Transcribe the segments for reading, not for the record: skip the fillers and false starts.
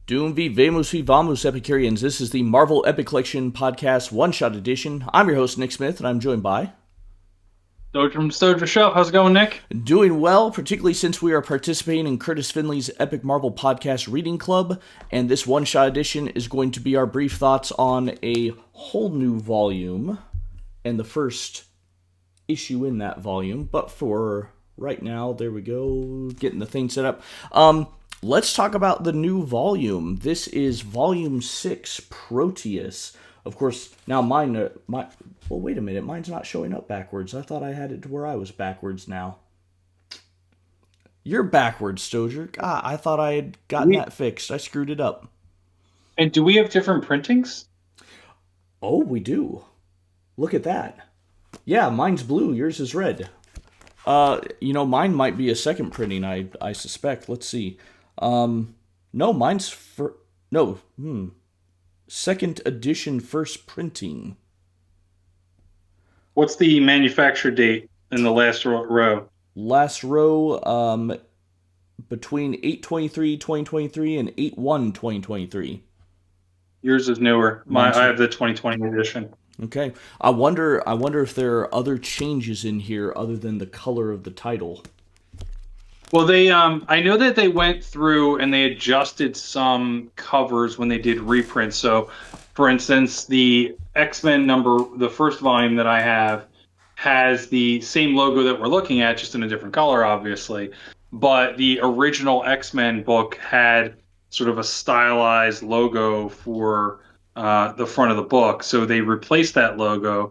Doom vivamos vivamos, Epicureans. This is the Marvel Epic Collection Podcast One-Shot Edition. I'm your host, Nick Smith, and I'm joined by... Stojr from Stojr Shop. How's it going, Nick? Doing well, particularly since we are participating in Kurtis Findlay's Epic Marvel Podcast Reading Club, and this one-shot edition is going to be our brief thoughts on a whole new volume, and the first issue in that volume. But for right now, there we go, getting the thing set up. Let's talk about the new volume. This is Volume 6, Proteus. Of course, now well, wait a minute. Mine's not showing up backwards. I thought I had it to where I was backwards now. You're backwards, Stojr. God, I thought I had gotten that fixed. I screwed it up. And do we have different printings? Oh, we do. Look at that. Yeah, mine's blue. Yours is red. Mine might be a second printing, I suspect. Let's see. No, mine's second edition first printing. What's the manufacture date in the last row? Last row, between 8/23/2023 and 8/1/2023. Yours is newer. I have the 2020 edition. Okay. I wonder if there are other changes in here other than the color of the title. Well, they I know that they went through and they adjusted some covers when they did reprints. So, for instance, the X-Men the first volume that I have, has the same logo that we're looking at, just in a different color, obviously. But the original X-Men book had sort of a stylized logo for the front of the book, so they replaced that logo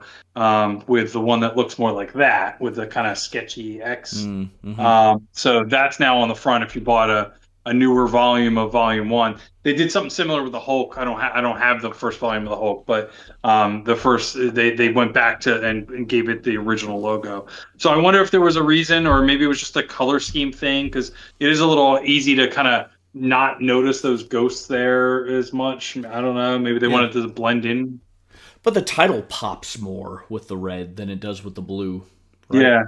with the one that looks more like that, with the kind of sketchy X. Mm-hmm. So that's now on the front. If you bought a newer volume of Volume 1, they did something similar with the Hulk. I don't have the first volume of the Hulk, but the first they went back to and gave it the original logo. So I wonder if there was a reason, or maybe it was just a color scheme thing, because it is a little easy to kind of not notice those ghosts there as much. I don't know. Maybe they wanted to blend in. But the title pops more with the red than it does with the blue. Right? Yeah.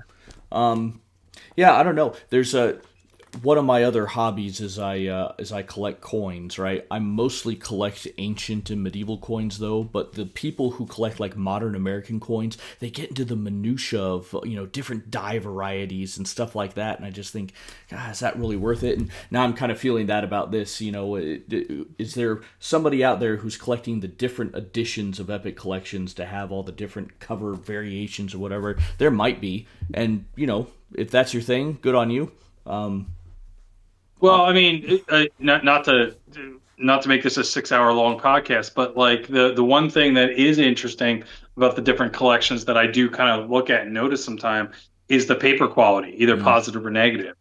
Yeah, I don't know. There's one of my other hobbies is I collect coins, right? I mostly collect ancient and medieval coins, though, but the people who collect like modern American coins, they get into the minutia of, different die varieties and stuff like that, and I just think, God, is that really worth it? And now I'm kind of feeling that about this, is there somebody out there who's collecting the different editions of Epic Collections to have all the different cover variations or whatever? There might be, and, if that's your thing, good on you. Well, I mean, not to make this a 6-hour long podcast, but like the one thing that is interesting about the different collections that I do kind of look at and notice sometime is the paper quality, either positive or negative.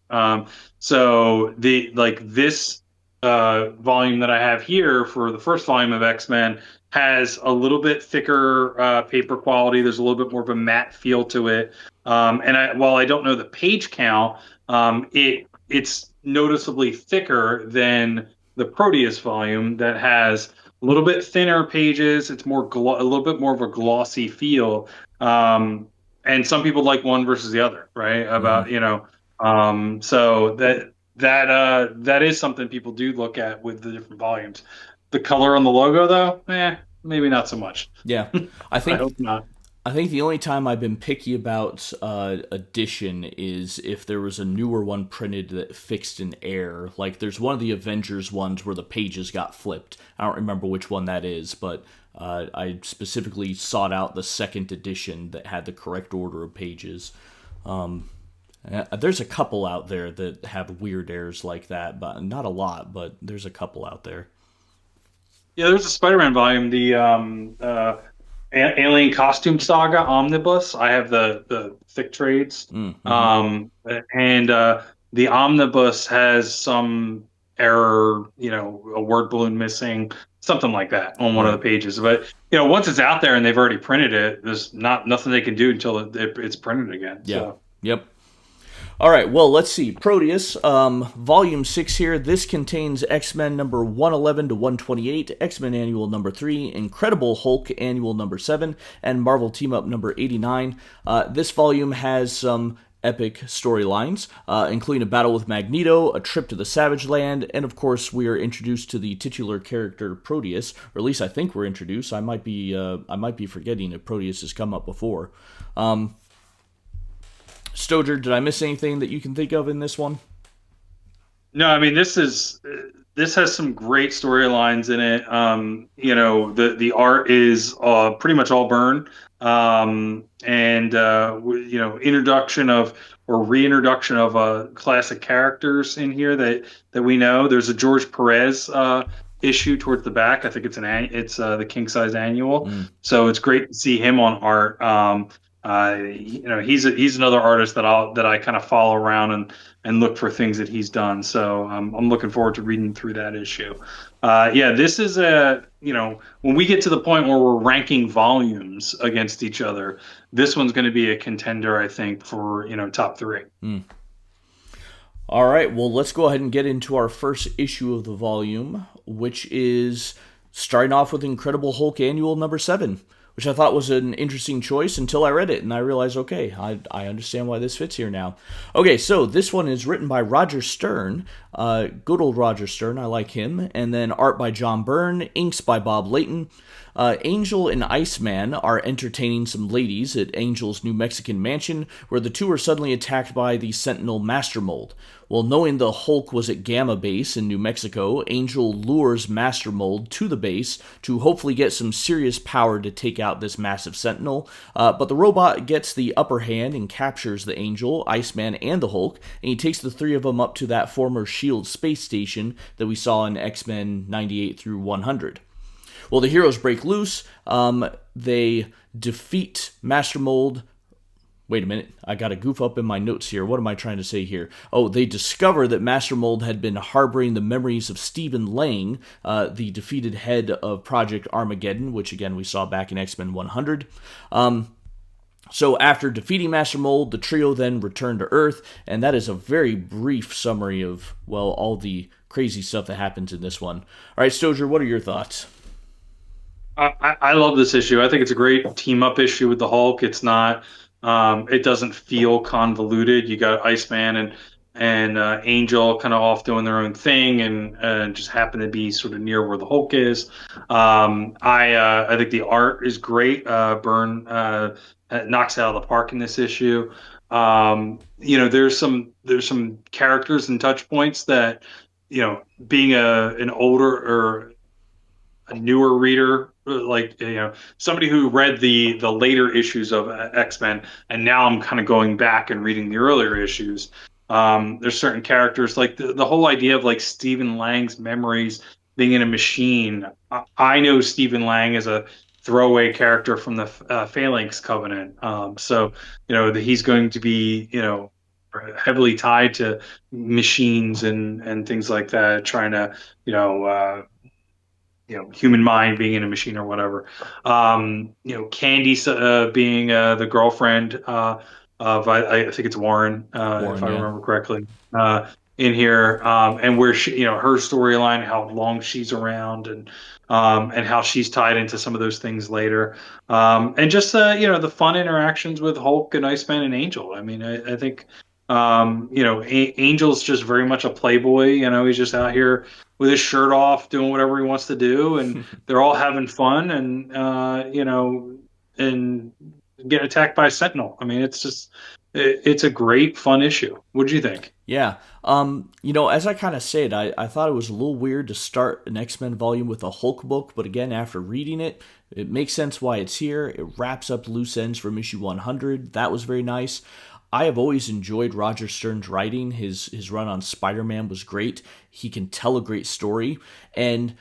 So this volume that I have here for the first volume of X-Men has a little bit thicker paper quality. There's a little bit more of a matte feel to it. While I don't know the page count, it's noticeably thicker than the Proteus volume that has a little bit thinner pages. It's more a little bit more of a glossy feel. And some people like one versus the other, right? So that is something people do look at with the different volumes. The color on the logo, though, maybe not so much. Yeah, I hope not. I think the only time I've been picky about edition is if there was a newer one printed that fixed an error. Like there's one of the Avengers ones where the pages got flipped. I don't remember which one that is, but I specifically sought out the second edition that had the correct order of pages. There's a couple out there that have weird errors like that, but not a lot, but there's a couple out there. Yeah, there's a Spider-Man volume, the Alien Costume Saga Omnibus. I have the thick trades. And the Omnibus has some error, a word balloon missing, something like that on one of the pages. But once it's out there and they've already printed it, there's nothing they can do until it's printed again. Yeah. So. Yep. All right, well, let's see. Proteus, Volume 6 here. This contains X-Men number 111 to 128, X-Men Annual number 3, Incredible Hulk Annual number 7, and Marvel Team-Up number 89. This volume has some epic storylines, including a battle with Magneto, a trip to the Savage Land, and of course we are introduced to the titular character Proteus, or at least I think we're introduced. I might be forgetting if Proteus has come up before. Stojr, did I miss anything that you can think of in this one? No, I mean this has some great storylines in it. The art is pretty much all Byrne, and introduction of or reintroduction of classic characters in here that we know. There's a George Perez issue towards the back. I think it's the king size annual, so it's great to see him on art. He's another artist that I kind of follow around and look for things that he's done. So I'm looking forward to reading through that issue. This is when we get to the point where we're ranking volumes against each other, this one's going to be a contender, I think, for top 3. All right, well, let's go ahead and get into our first issue of the volume, which is starting off with Incredible Hulk Annual number 7. Which I thought was an interesting choice until I read it, and I realized, okay, I understand why this fits here now. Okay, so this one is written by Roger Stern, good old Roger Stern, I like him, and then art by John Byrne, inks by Bob Layton. Angel and Iceman are entertaining some ladies at Angel's New Mexican mansion, where the two are suddenly attacked by the Sentinel Master Mold. Well, knowing the Hulk was at Gamma Base in New Mexico, Angel lures Master Mold to the base to hopefully get some serious power to take out this massive Sentinel, but the robot gets the upper hand and captures the Angel, Iceman, and the Hulk, and he takes the 3 of them up to that former S.H.I.E.L.D. space station that we saw in X-Men 98 through 100. Well, the heroes break loose. They defeat Master Mold. Wait a minute. I got to goof up in my notes here. What am I trying to say here? Oh, they discover that Master Mold had been harboring the memories of Stephen Lang, the defeated head of Project Armageddon, which again we saw back in X-Men 100. So after defeating Master Mold, the trio then return to Earth, and that is a very brief summary of, well, all the crazy stuff that happens in this one. All right, Stojr, what are your thoughts? I love this issue. I think it's a great team up issue with the Hulk. It's not, it doesn't feel convoluted. You got Iceman and Angel kind of off doing their own thing, and just happen to be sort of near where the Hulk is. I think the art is great. Byrne knocks it out of the park in this issue. There's some characters and touch points that being an older or a newer reader, like somebody who read the later issues of X-Men, and now I'm kind of going back and reading the earlier issues. There's certain characters, like the whole idea of like Stephen Lang's memories being in a machine. I know Stephen Lang as a throwaway character from the Phalanx Covenant, so that he's going to be heavily tied to machines and things like that, trying to human mind being in a machine or whatever. Candy being the girlfriend of I think it's Warren, Warren, if I yeah. remember correctly, in here, and where she, her storyline, how long she's around, and how she's tied into some of those things later, and just the fun interactions with Hulk and Iceman and Angel. I mean, I think Angel's just very much a playboy. He's just out here with his shirt off, doing whatever he wants to do, and they're all having fun, and and get attacked by a Sentinel. I mean, it's a great fun issue. What do you think? Yeah. As I kind of said, I thought it was a little weird to start an X-Men volume with a Hulk book, but again, after reading it, it makes sense why it's here. It wraps up loose ends from issue 100. That was very nice. I have always enjoyed Roger Stern's writing. His run on Spider-Man was great. He can tell a great story. And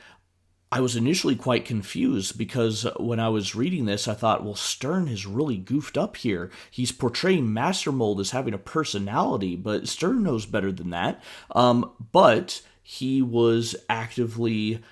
I was initially quite confused because when I was reading this, I thought, well, Stern has really goofed up here. He's portraying Master Mold as having a personality, but Stern knows better than that. But he was actively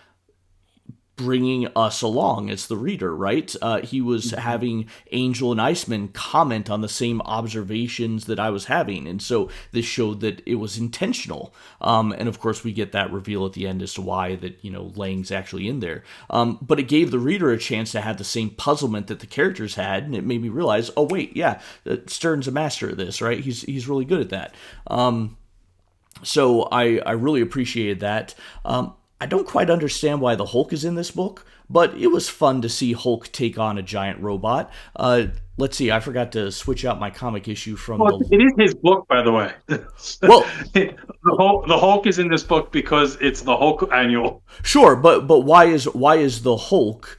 bringing us along as the reader, right? He was having Angel and Iceman comment on the same observations that I was having, and so this showed that it was intentional. And of course, we get that reveal at the end as to why that Lang's actually in there. But it gave the reader a chance to have the same puzzlement that the characters had, and it made me realize, oh wait, yeah, Stern's a master at this, right? He's really good at that. So I really appreciated that. I don't quite understand why the Hulk is in this book, but it was fun to see Hulk take on a giant robot. Let's see, I forgot to switch out my comic issue from It is his book, by the way. Well, the Hulk is in this book because it's the Hulk annual. Sure, but why is the Hulk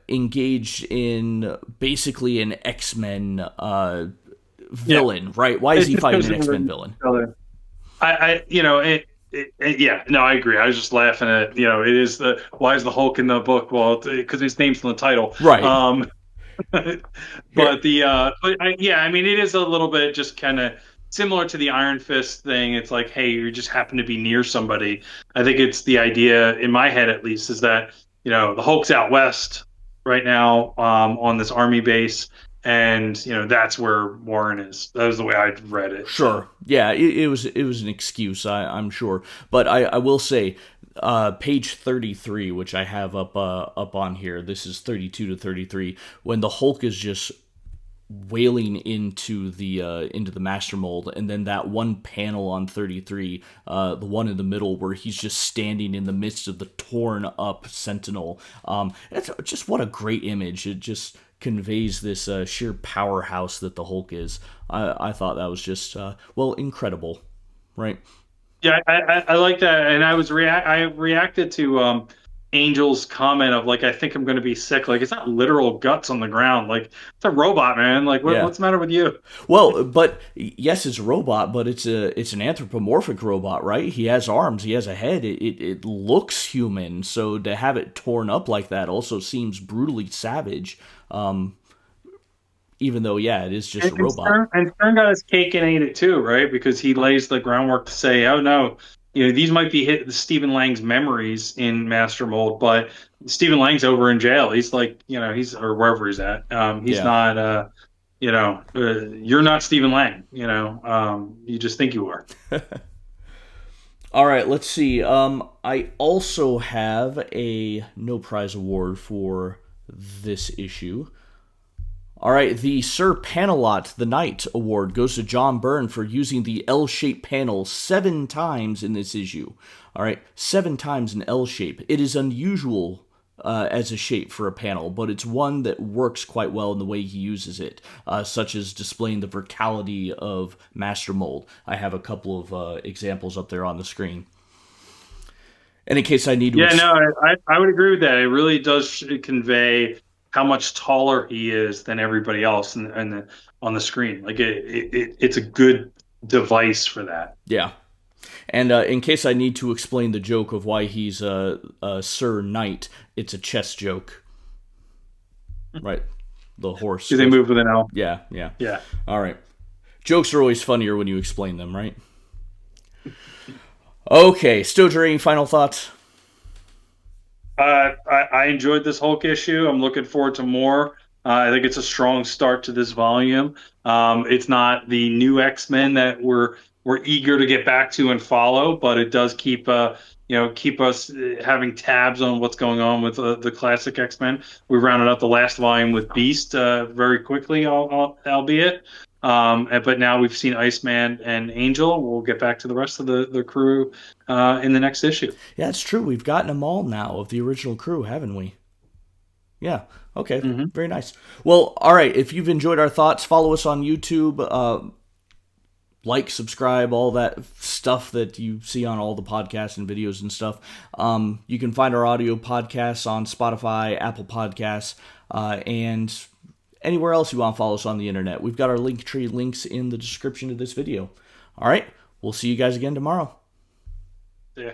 engaged in basically an X-Men villain, right? Why is he fighting an X-Men villain? Yeah, no, I agree. I was just laughing at, it is why is the Hulk in the book? Well, because his name's in the title. Right. But I mean, it is a little bit just kind of similar to the Iron Fist thing. It's like, hey, you just happen to be near somebody. I think it's the idea, in my head at least, is that, the Hulk's out west right now on this army base. And that's where Warren is. That was the way I read it. Sure, yeah, it was an excuse, I'm sure. But I will say, page 33, which I have up on here. This is 32 to 33, when the Hulk is just wailing into the master mold, and then that one panel on 33, the one in the middle where he's just standing in the midst of the torn up Sentinel. It's just, what a great image. It just conveys this sheer powerhouse that the Hulk is. I thought that was just incredible, right? Yeah, I like that, and I reacted to Angel's comment of like, I think I'm going to be sick. Like, it's not literal guts on the ground. Like, it's a robot, man. Like, what's the matter with you? Well, but yes, it's a robot, but it's an anthropomorphic robot, right? He has arms, he has a head. It looks human, so to have it torn up like that also seems brutally savage. Even though, yeah, it is just a robot. Stern got his cake and ate it too, right? Because he lays the groundwork to say, oh no, these might be Stephen Lang's memories in Master Mold, but Stephen Lang's over in jail. He's like, he's, or wherever he's at. He's not, you're not Stephen Lang. You just think you are. All right, let's see. I also have a no prize award for this issue. All right, the Sir Panelot the Knight award goes to John Byrne for using the L-shaped panel 7 times in this issue. All right, 7 times in L-shape. It is unusual as a shape for a panel, but it's one that works quite well in the way he uses it, such as displaying the verticality of Master Mold. I have a couple of examples up there on the screen. And in case I need to... I would agree with that. It really does convey how much taller he is than everybody else and on the screen. Like it's a good device for that. Yeah. And in case I need to explain the joke of why he's a Sir Knight, it's a chess joke. Right. The horse. Do they move with an L? Yeah. All right. Jokes are always funnier when you explain them, right? Okay, Stojr, any final thoughts? I enjoyed this Hulk issue. I'm looking forward to more. I think it's a strong start to this volume. It's not the new X-Men that we're eager to get back to and follow, but it does keep us having tabs on what's going on with the classic X-Men. We rounded out the last volume with Beast very quickly, albeit. But now we've seen Iceman and Angel. We'll get back to the rest of the crew in the next issue. Yeah, it's true. We've gotten them all now of the original crew, haven't we? Yeah. Okay. Mm-hmm. Very nice. Well, all right. If you've enjoyed our thoughts, follow us on YouTube. Like, subscribe, all that stuff that you see on all the podcasts and videos and stuff. You can find our audio podcasts on Spotify, Apple Podcasts, and anywhere else you want to follow us on the internet. We've got our Linktree links in the description of this video. All right. We'll see you guys again tomorrow. Yeah.